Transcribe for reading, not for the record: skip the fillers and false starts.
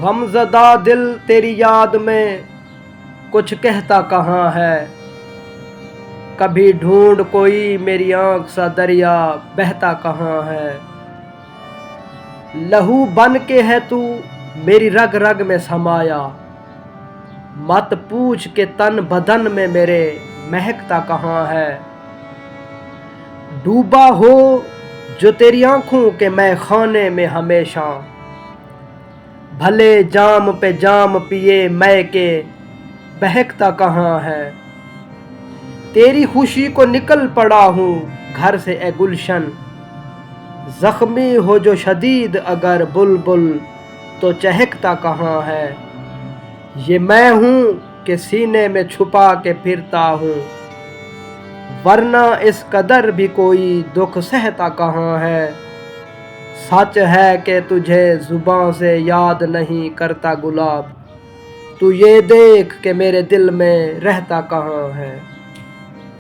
غمزدہ دل تیری یاد میں کچھ کہتا کہاں ہے، کبھی ڈھونڈ کوئی میری آنکھ سا دریا بہتا کہاں ہے۔ لہو بن کے ہے تو میری رگ رگ میں سمایا، مت پوچھ کہ تن بدن میں میرے مہکتا کہاں ہے۔ ڈوبا ہو جو تیری آنکھوں کے میں خانے میں ہمیشہ، بھلے جام پہ جام پیے مے کے بہکتا کہاں ہے۔ تیری خوشی کو نکل پڑا ہوں گھر سے اے گلشن، زخمی ہو جو شدید اگر بلبل تو چہکتا کہاں ہے۔ یہ میں ہوں کہ سینے میں چھپا کے پھرتا ہوں، ورنہ اس قدر بھی کوئی دکھ سہتا کہاں ہے۔ سچ ہے کہ تجھے زباں سے یاد نہیں کرتا گلاب، تو یہ دیکھ کہ میرے دل میں رہتا کہاں ہے۔